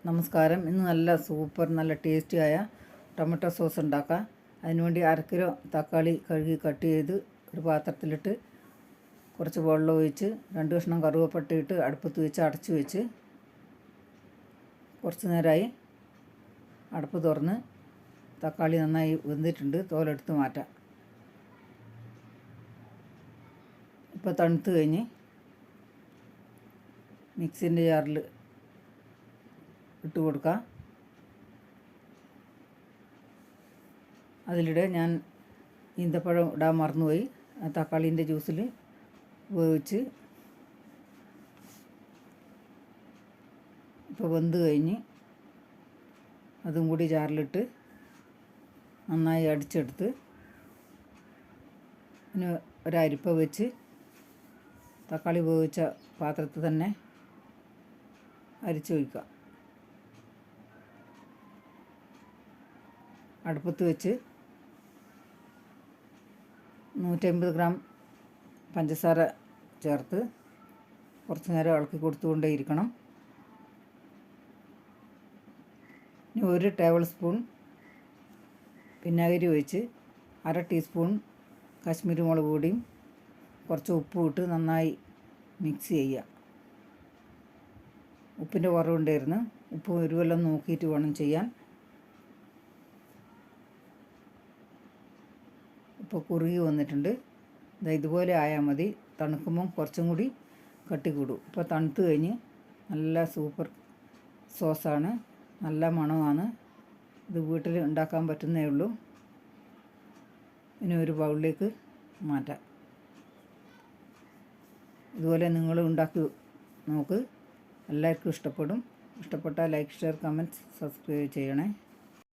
നമസ്കാരം. ഇന്ന് നല്ല സൂപ്പർ നല്ല ടേസ്റ്റിയായ ടൊമാറ്റോ സോസ് ഉണ്ടാക്കാം. അതിനുവേണ്ടി 1/2 കിലോ തക്കാളി കഴുകി കട്ട് ചെയ്ത് ഒരു പാത്രത്തിലിട്ട് കുറച്ച് വെള്ളം ഒഴിച്ച് 2 കഷ്ണം കറുവപ്പട്ട ഇട്ട് അടുപ്പത്ത് വെച്ച് അടച്ചു വെച്ച് കുറച്ച് നേരമായി അടുപ്പ് തുറന്ന് തക്കാളി നന്നായി വെന്തിട്ടുണ്ട്. തോലെടുത്ത് മാറ്റാം. ഇപ്പോൾ തണുത്ത് കഴിഞ്ഞ് മിക്സിൻ്റെ ജാറിൽ ഇട്ട് കൊടുക്കാം. അതിലിടെ ഞാൻ ഈന്തപ്പഴം ഇടാൻ മറന്നുപോയി. തക്കാളീൻ്റെ ജ്യൂസിൽ വേവിച്ച് ഇപ്പോൾ വെന്ത് കഴിഞ്ഞ് അതും കൂടി ജാറിലിട്ട് നന്നായി അടിച്ചെടുത്ത് പിന്നെ ഒരരിപ്പ വെച്ച് തക്കാളി വേവിച്ച പാത്രത്തിൽ തന്നെ അരിച്ചൊഴിക്കുക. അടുപ്പത്ത് വെച്ച് 150 ഗ്രാം പഞ്ചസാര ചേർത്ത് കുറച്ച് നേരം ഇളക്കി കൊടുത്തുകൊണ്ടേയിരിക്കണം. ഇനി 1 ടേബിൾ സ്പൂൺ വിനാഗിരി ഒഴിച്ച് 1/2 ടീസ്പൂൺ കാശ്മീരി മുളക് പൊടിയും കുറച്ച് ഉപ്പും ഇട്ട് നന്നായി മിക്സ് ചെയ്യുക. ഉപ്പിൻ്റെ കുറവുണ്ടായിരുന്നു. ഉപ്പ് എരിവെല്ലാം നോക്കിയിട്ട് വേണം ചെയ്യാൻ. ഇപ്പോൾ കുറുകി വന്നിട്ടുണ്ട്. ഇതുപോലെ ആയാൽ മതി. തണുക്കുമ്പം കുറച്ചും കൂടി കട്ടി കൂടും. ഇപ്പോൾ തണുത്ത് കഴിഞ്ഞ് നല്ല സൂപ്പർ സോസാണ്. നല്ല മണമാണ്. ഇത് വീട്ടിൽ ഉണ്ടാക്കാൻ പറ്റുന്നേ ഉള്ളൂ. ഇനി ഒരു ബൗളിലേക്ക് മാറ്റാം. ഇതുപോലെ നിങ്ങൾ ഉണ്ടാക്കി നോക്ക്. എല്ലാവർക്കും ഇഷ്ടപ്പെടും. ഇഷ്ടപ്പെട്ടാൽ ലൈക്ക്, ഷെയർ, കമൻറ്റ്, സബ്സ്ക്രൈബ് ചെയ്യണേ.